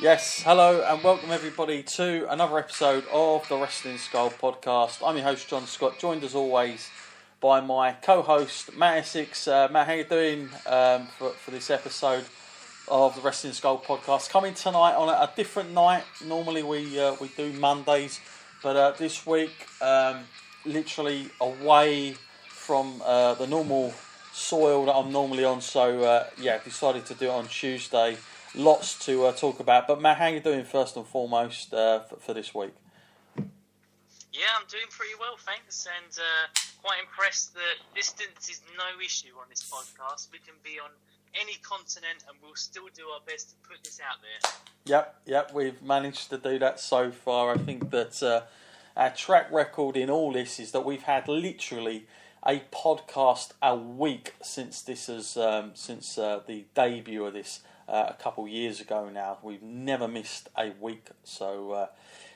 Yes, hello and welcome everybody to another episode of the Wrestling Skull podcast. I'm your host John Scott, joined as always by my co-host Matt Essex. Matt, how you doing for this episode of the Wrestling Skull podcast? Coming tonight on a different night. Normally we do Mondays, but this week literally away from the normal soil that I'm normally on. So decided to do it on Tuesday. Lots to talk about. But Matt, how you doing first and foremost for this week? Yeah, I'm doing pretty well, thanks, and quite impressed that distance is no issue on this podcast. We can be on any continent and we'll still do our best to put this out there. Yep, we've managed to do that so far. I think that our track record in all this is that we've had literally a podcast a week since this has since the debut of this a couple years ago now. We've never missed a week. So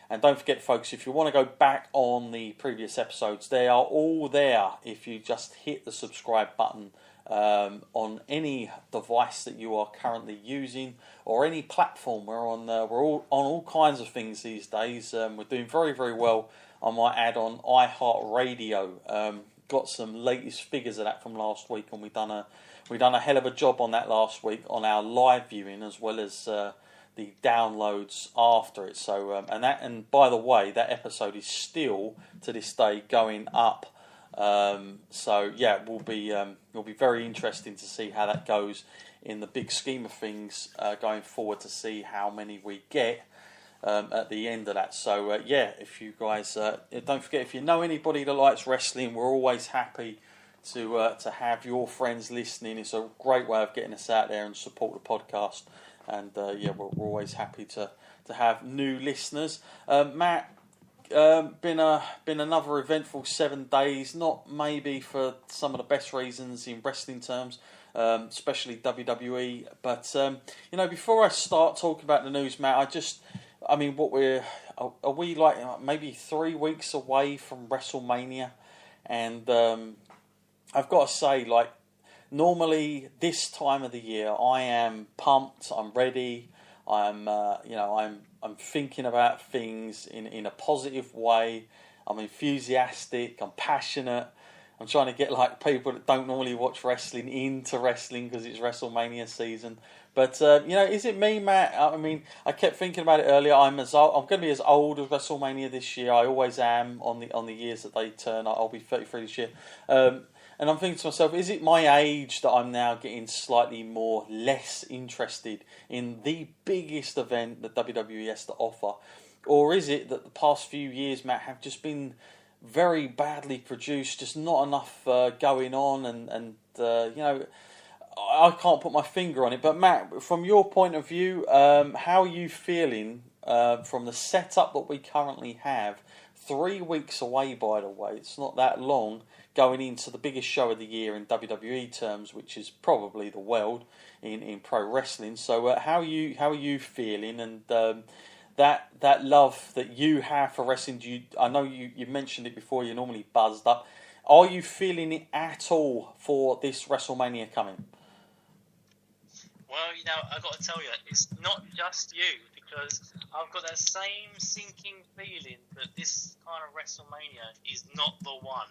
and don't forget, folks, if you want to go back on the previous episodes, they are all there if you just hit the subscribe button on any device that you are currently using or any platform. We're all on all kinds of things these days. We're doing very, very well, I might add, on iHeartRadio. Got some latest figures of that from last week, and we've done a hell of a job on that last week on our live viewing as well as the downloads after it. So and by the way, that episode is still to this day going up. So yeah, it will be very interesting to see how that goes in the big scheme of things going forward, to see how many we get at the end of that. So if you guys don't forget, if you know anybody that likes wrestling, we're always happy to have your friends listening. It's a great way of getting us out there and support the podcast. And we're always happy to have new listeners. Matt, been another eventful 7 days. Not maybe for some of the best reasons in wrestling terms, especially WWE. But before I start talking about the news, Matt, are we like maybe 3 weeks away from WrestleMania? And I've got to say, like, normally this time of the year, I am pumped. I'm ready. I'm thinking about things in a positive way. I'm enthusiastic. I'm passionate. I'm trying to get like people that don't normally watch wrestling into wrestling because it's WrestleMania season. But is it me, Matt? I mean, I kept thinking about it earlier. I'm going to be as old as WrestleMania this year. I always am on the years that they turn. I'll be 33 this year. And I'm thinking to myself, is it my age that I'm now getting slightly less interested in the biggest event that WWE has to offer? Or is it that the past few years, Matt, have just been very badly produced, just not enough going on, and I can't put my finger on it. But Matt, from your point of view, how are you feeling from the setup that we currently have? 3 weeks away, by the way. It's not that long going into the biggest show of the year in WWE terms, which is probably the world in pro wrestling. So how are you feeling? And that love that you have for wrestling, I know you mentioned it before, you're normally buzzed up. Are you feeling it at all for this WrestleMania coming? Well, I've got to tell you, it's not just you, because I've got that same sinking feeling that this kind of WrestleMania is not the one.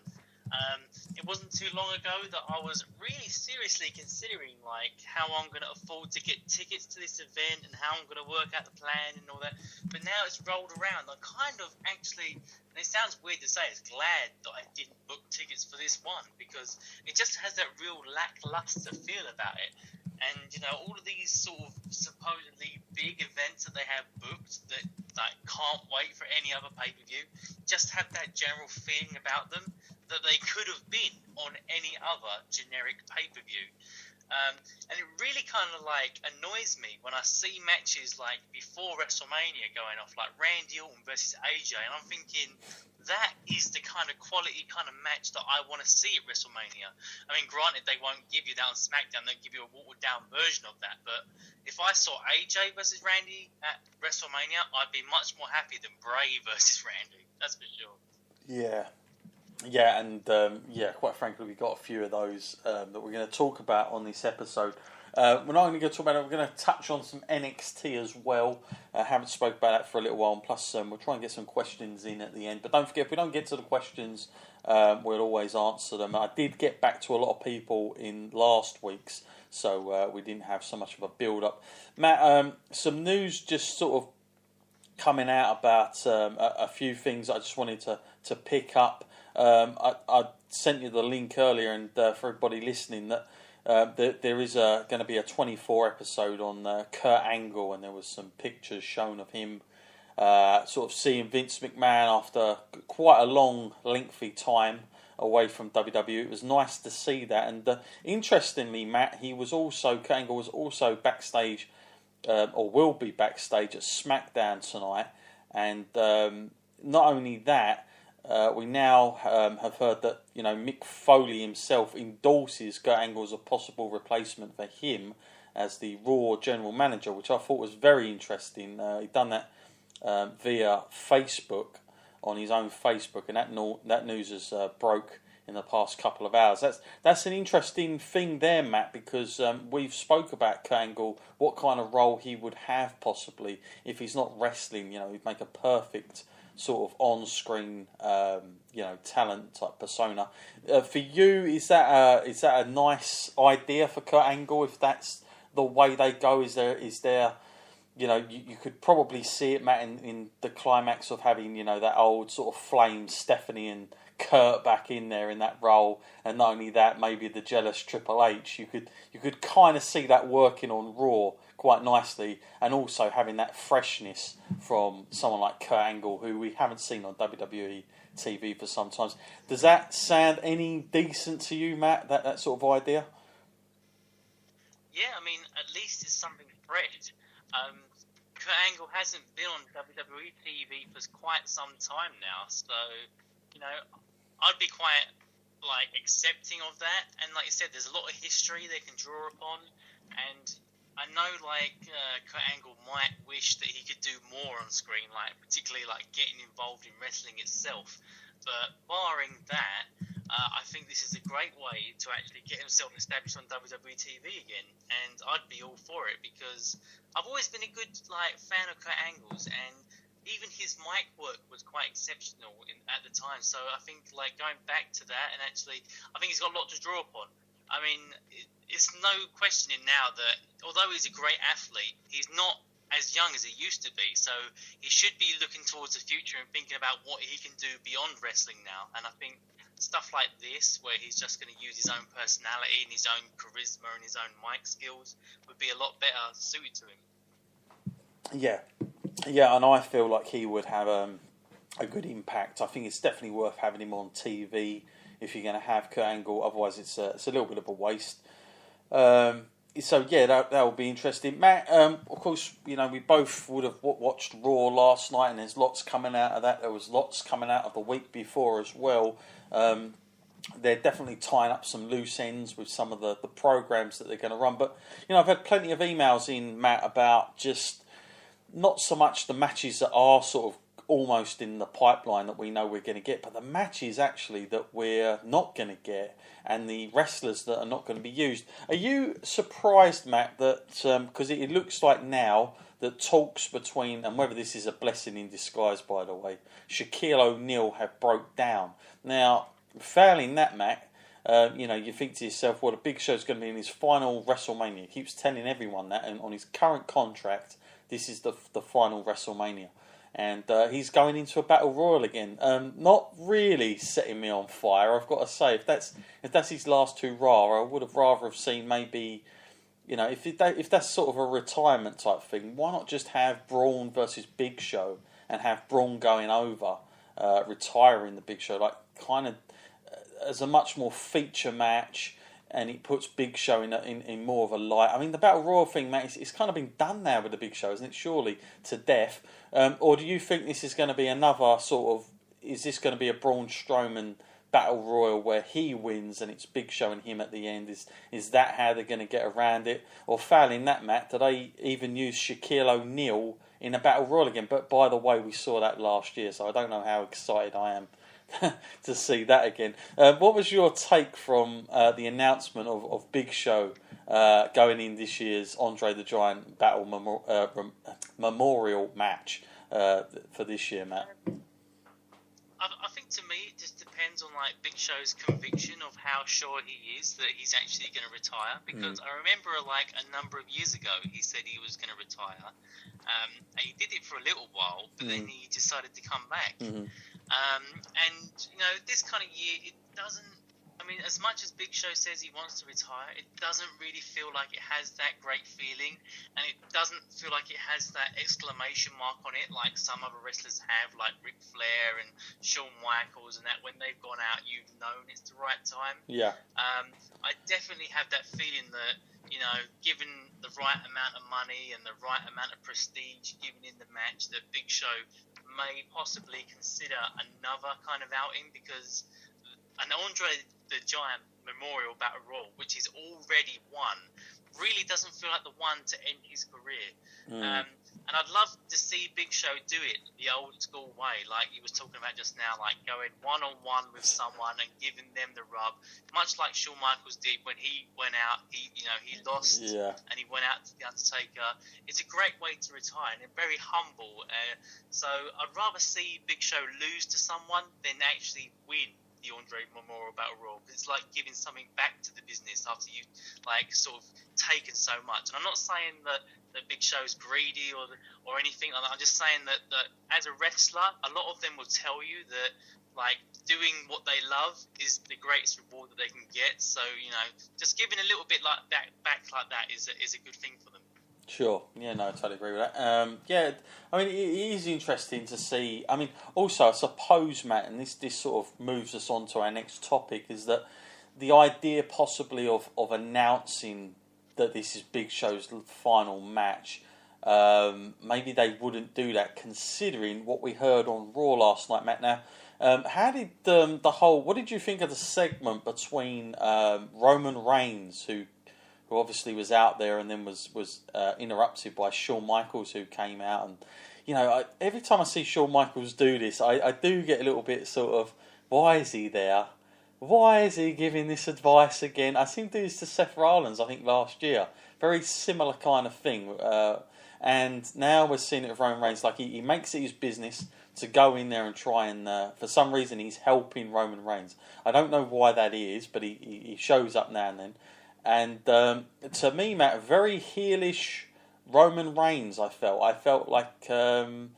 It wasn't too long ago that I was really seriously considering like how I'm going to afford to get tickets to this event and how I'm going to work out the plan and all that. But now it's rolled around. I'm kind of actually, and it sounds weird to say, it's glad that I didn't book tickets for this one, because it just has that real lackluster feel about it. And all of these sort of supposedly big events that they have booked that like can't wait for any other pay-per-view just have that general feeling about them that they could have been on any other generic pay-per-view. And it really kind of like annoys me when I see matches like before WrestleMania going off, like Randy Orton versus AJ, and I'm thinking that is the kind of quality kind of match that I want to see at WrestleMania. I mean, granted, they won't give you that on SmackDown, they'll give you a watered-down version of that, but if I saw AJ versus Randy at WrestleMania, I'd be much more happy than Bray versus Randy, that's for sure. Yeah, and quite frankly, we've got a few of those that we're going to talk about on this episode. We're not only going to talk about it, we're going to touch on some NXT as well. Haven't spoke about that for a little while, and plus we'll try and get some questions in at the end. But don't forget, if we don't get to the questions, we'll always answer them. I did get back to a lot of people in last week's, so we didn't have so much of a build-up. Matt, some news just sort of coming out about a few things I just wanted to pick up. I sent you the link earlier, and for everybody listening, that there is going to be a 24 episode on Kurt Angle, and there was some pictures shown of him sort of seeing Vince McMahon after quite a long, lengthy time away from WWE. It was nice to see that, and interestingly, Matt, Kurt Angle was also backstage, or will be backstage at SmackDown tonight, and not only that. We now have heard that Mick Foley himself endorses Kurt Angle as a possible replacement for him as the Raw general manager, which I thought was very interesting. He'd done that via Facebook, on his own Facebook, and that news has broke in the past couple of hours. That's an interesting thing there, Matt, because we've spoke about Kurt Angle, what kind of role he would have possibly if he's not wrestling. He'd make a perfect sort of on-screen, talent type persona. For you, is that a nice idea for Kurt Angle? If that's the way they go, is there you could probably see it, Matt, in the climax of having that old sort of flame Stephanie and Kurt back in there in that role, and not only that, maybe the jealous Triple H. You could kind of see that working on Raw quite nicely, and also having that freshness from someone like Kurt Angle, who we haven't seen on WWE TV for some time. Does that sound any decent to you, Matt? That sort of idea? Yeah, I mean, at least it's something fresh. Kurt Angle hasn't been on WWE TV for quite some time now, so I'd be quite accepting of that. And like you said, there's a lot of history they can draw upon, and I know Kurt Angle might wish that he could do more on screen, particularly getting involved in wrestling itself. But barring that, I think this is a great way to actually get himself established on WWE TV again, and I'd be all for it, because I've always been a good fan of Kurt Angle's, and even his mic work was quite exceptional at the time. So I think going back to that, and actually I think he's got a lot to draw upon. I mean, it's no questioning now that although he's a great athlete, he's not as young as he used to be. So he should be looking towards the future and thinking about what he can do beyond wrestling now. And I think stuff like this, where he's just going to use his own personality and his own charisma and his own mic skills, would be a lot better suited to him. Yeah, and I feel like he would have a good impact. I think it's definitely worth having him on TV if you're going to have Kurt Angle. Otherwise, it's a little bit of a waste. So yeah, that will be interesting. Matt, of course, we both would have watched Raw last night, and there's lots coming out of that. There was lots coming out of the week before as well. They're definitely tying up some loose ends with some of the programs that they're going to run. But I've had plenty of emails in, Matt, about just not so much the matches that are sort of almost in the pipeline that we know we're going to get, but the matches actually that we're not going to get, and the wrestlers that are not going to be used. Are you surprised, Matt, that because it looks like now that talks between, and whether this is a blessing in disguise, by the way, Shaquille O'Neal have broke down. Now, failing that, Matt, you think to yourself, well, the Big Show's going to be in his final WrestleMania. He keeps telling everyone that, and on his current contract, this is the final WrestleMania. And he's going into a battle royal again. Not really setting me on fire, I've got to say. If that's his last two Raw, I would have rather have seen maybe, if that's sort of a retirement type thing, why not just have Braun versus Big Show and have Braun going over, retiring the Big Show, kind of as a much more feature match, and it puts Big Show in more of a light. I mean, the Battle Royal thing, Matt, it's kind of been done now with the Big Show, isn't it? Surely to death. Or do you think this is going to be another sort of? Is this going to be a Braun Strowman Battle Royal where he wins and it's Big Show and him at the end? Is that how they're going to get around it? Or failing that, Matt, do they even use Shaquille O'Neal in a Battle Royal again? But by the way, we saw that last year, so I don't know how excited I am to see that again. What was your take from the announcement of Big Show going in this year's Andre the Giant Battle Memorial match for this year, Matt? I think to me it just depends on like Big Show's conviction of how sure he is that he's actually going to retire. Because I remember like a number of years ago he said he was going to retire, and he did it for a little while, but then he decided to come back. And you know, this kind of year it doesn't. I mean, as much as Big Show says he wants to retire, it doesn't really feel like it has that great feeling, and it doesn't feel like it has that exclamation mark on it like some other wrestlers have, like Ric Flair and Shawn Michaels, and that when they've gone out, you've known it's the right time. Yeah. I definitely have that feeling that, you know, given the right amount of money and the right amount of prestige given in the match, that Big Show may possibly consider another kind of outing, because an Andre the Giant Memorial Battle Royal, which is already won, really doesn't feel like the one to end his career. And I'd love to see Big Show do it the old school way, like he was talking about just now, like going one-on-one with someone and giving them the rub, much like Shawn Michaels did when he went out. He lost, and he went out to the Undertaker. It's a great way to retire, and very humble. So I'd rather see Big Show lose to someone than actually win the Andre Memorial Battle Royal. It's like giving something back to the business after you've like sort of taken so much. And I'm not saying that Big Show's greedy or anything like that. I'm just saying that as a wrestler, a lot of them will tell you that like doing what they love is the greatest reward that they can get. So, you know, just giving a little bit like that back like that is a good thing for them. Sure. Yeah, no, I totally agree with that. Yeah, I mean, it is interesting to see. I mean, also, I suppose, Matt, and this sort of moves us on to our next topic, is that the idea possibly of announcing that this is Big Show's final match, maybe they wouldn't do that, considering what we heard on Raw last night, Matt. Now, how did what did you think of the segment between Roman Reigns, who obviously was out there, and then was interrupted by Shawn Michaels, who came out, and you know, every time I see Shawn Michaels do this, I do get a little bit sort of, why is he there? Why is he giving this advice again? I seen this to Seth Rollins, I think last year, very similar kind of thing, and now we're seeing it with Roman Reigns. Like he makes it his business to go in there and try and, for some reason, he's helping Roman Reigns. I don't know why that is, but he shows up now and then. And to me, Matt, very heelish Roman Reigns, I felt like, you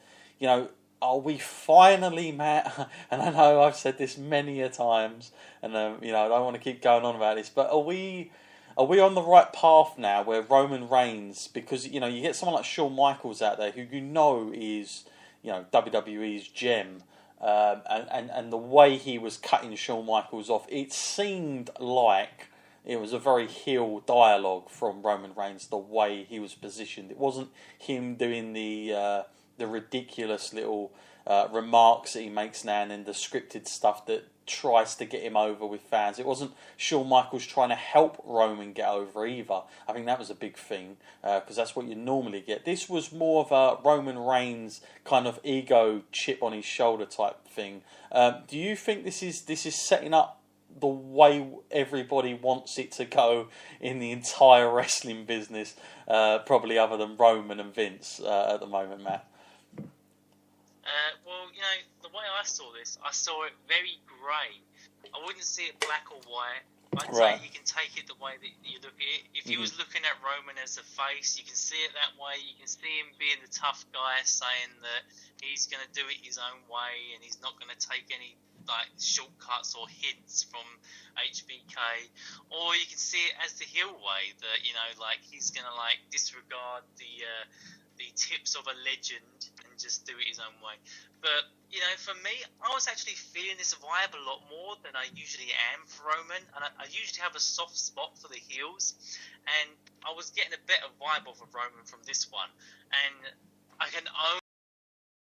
know, are we finally, Matt, and I know I've said this many a times, and, you know, I don't want to keep going on about this, but are we on the right path now where Roman Reigns, because, you know, you get someone like Shawn Michaels out there who you know is, you know, WWE's gem, and the way he was cutting Shawn Michaels off, it seemed like it was a very heel dialogue from Roman Reigns, the way he was positioned. It wasn't him doing the ridiculous little remarks that he makes now and then, the scripted stuff that tries to get him over with fans. It wasn't Shawn Michaels trying to help Roman get over either. I think that was a big thing, because that's what you normally get. This was more of a Roman Reigns kind of ego chip on his shoulder type thing. Do you think this is setting up the way everybody wants it to go in the entire wrestling business, probably other than Roman and Vince at the moment, Matt? Well, you know, the way I saw this, I saw it very grey. I wouldn't see it black or white. I'd say you can take it the way that you look at it. If you was looking at Roman as a face, you can see it that way. You can see him being the tough guy, saying that he's going to do it his own way and he's not going to take any like shortcuts or hints from HBK, or you can see it as the heel way, that, you know, like he's gonna like disregard the tips of a legend and just do it his own way. But, you know, for me, I was actually feeling this vibe a lot more than I usually am for Roman, and I usually have a soft spot for the heels, and I was getting a better vibe off of Roman from this one, and I can